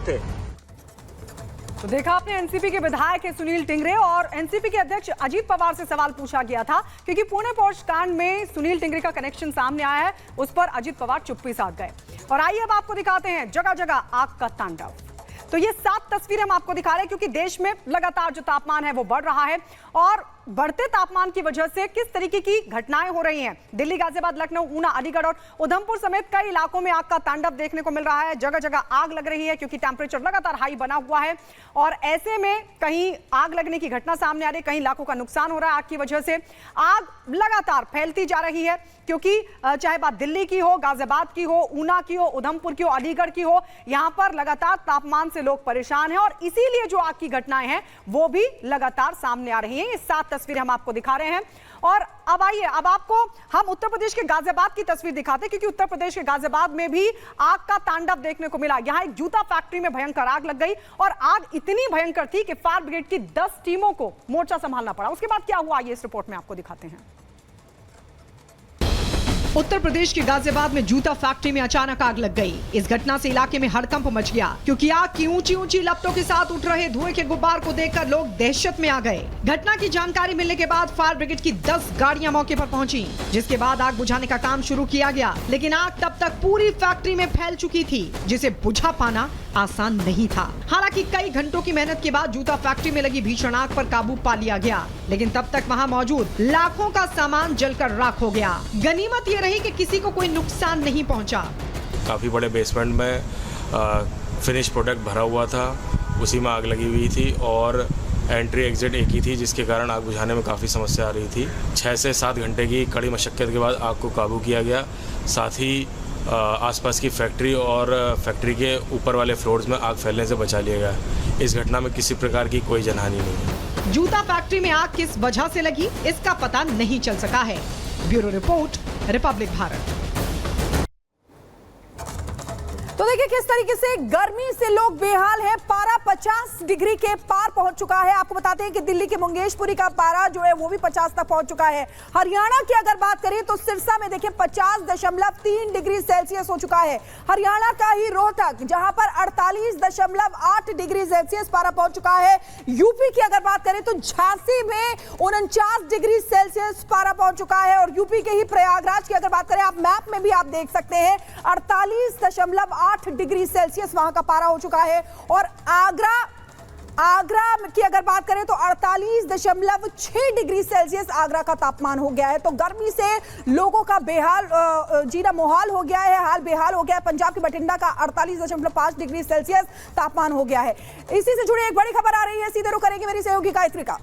थे। तो देखा आपने, एनसीपी के विधायक है सुनील टिंगरे और एनसीपी के अध्यक्ष अजीत पवार से सवाल पूछा गया था क्योंकि पुणे पॉर्श कांड में सुनील टिंगरे का कनेक्शन सामने आया है, उस पर अजीत पवार चुप्पी साध गए। और आइए अब आपको दिखाते हैं जगह जगह आग का तांडव। तो ये 7 तस्वीरें हम आपको दिखा रहे हैं क्योंकि देश में लगातार जो तापमान है वो बढ़ रहा है और बढ़ते तापमान की वजह से किस तरीके की घटनाएं हो रही हैं। दिल्ली, गाजियाबाद, लखनऊ, ऊना, अलीगढ़ और उधमपुर समेत कई इलाकों में आग का तांडव देखने को मिल रहा है। जगह जगह आग लग रही है क्योंकि टेम्परेचर लगातार हाई बना हुआ है और ऐसे में कहीं आग लगने की घटना सामने आ रही है, कहीं लाखों का नुकसान हो रहा है आग की वजह से। आग लगातार फैलती जा रही है क्योंकि चाहे बात दिल्ली की हो, गाजियाबाद की हो, ऊना की हो, उधमपुर की हो, अलीगढ़ की हो, यहां पर लगातार तापमान से लोग परेशान हैं और इसीलिए जो आग की घटनाएं हैं वो भी लगातार सामने आ रही हैं। ये 7 तस्वीरें हम आपको दिखा रहे हैं और अब आइए, अब आपको हम उत्तर प्रदेश के गाजियाबाद की तस्वीर दिखाते हैं क्योंकि उत्तर प्रदेश के गाजियाबाद में भी आग का तांडव देखने को मिला। यहां एक जूता फैक्ट्री में भयंकर आग लग गई और आग इतनी भयंकर थी कि फायर ब्रिगेड की 10 टीमों को मोर्चा संभालना पड़ा। उसके बाद क्या हुआ, ये इस रिपोर्ट में आपको दिखाते हैं। उत्तर प्रदेश के गाजियाबाद में जूता फैक्ट्री में अचानक आग लग गई। इस घटना से इलाके में हड़कंप मच गया क्योंकि आग की ऊंची ऊंची लपटों के साथ उठ रहे धुएं के गुब्बार को देखकर लोग दहशत में आ गए। घटना की जानकारी मिलने के बाद फायर ब्रिगेड की 10 गाड़ियां मौके पर पहुंची, जिसके बाद आग बुझाने का काम शुरू किया गया। लेकिन आग तब तक पूरी फैक्ट्री में फैल चुकी थी, जिसे बुझा पाना आसान नहीं था। हालांकि कई घंटों की मेहनत के बाद जूता फैक्ट्री में लगी भीषण आग पर काबू पा लिया गया, लेकिन तब तक वहां मौजूद लाखों का सामान जलकर राख हो गया। गनीमत ये रही कि किसी को कोई नुकसान नहीं पहुंचा। काफ़ी बड़े बेसमेंट में फिनिश प्रोडक्ट भरा हुआ था, उसी में आग लगी हुई थी और एंट्री एग्जिट एक ही थी, जिसके कारण आग बुझाने में काफ़ी समस्या आ रही थी। 6 से 7 घंटे की कड़ी मशक्कत के बाद आग को काबू किया गया। साथ ही आसपास की फैक्ट्री और फैक्ट्री के ऊपर वाले फ्लोर्स में आग फैलने से बचा लिया गया। इस घटना में किसी प्रकार की कोई जनहानि नहीं है। जूता फैक्ट्री में आग किस वजह से लगी, इसका पता नहीं चल सका है। Bureau report, Republic Bharat. तो देखिए किस तरीके से गर्मी से लोग बेहाल हैं। पारा 50 डिग्री के पार पहुंच चुका है। आपको बताते हैं कि दिल्ली के मंगेशपुरी का पारा जो है वो भी 50 तक पहुंच चुका है। हरियाणा की अगर बात करें तो सिरसा में देखिए 50.3 डिग्री सेल्सियस हो चुका है। हरियाणा का ही रोहतक जहां पर 48.8 डिग्री सेल्सियस पारा पहुंच चुका है। यूपी की अगर बात करें तो झांसी में 49 डिग्री सेल्सियस पारा पहुंच चुका है और यूपी के ही प्रयागराज की अगर बात करें, आप मैप में भी आप देख सकते हैं, 48.8 डिग्री सेल्सियस वहां का पारा हो चुका है। और आगरा की अगर बात करें तो 48.6 डिग्री सेल्सियस आगरा का तापमान हो गया है। तो गर्मी से लोगों का बेहाल जीना मुहाल हो गया है, हाल बेहाल हो गया है। पंजाब के बठिंडा का 48.5 डिग्री सेल्सियस तापमान हो गया है। इसी से जुड़ी एक बड़ी खबर आ रही है, सीधे रुख करेंगे मेरी सहयोगी गायत्री का।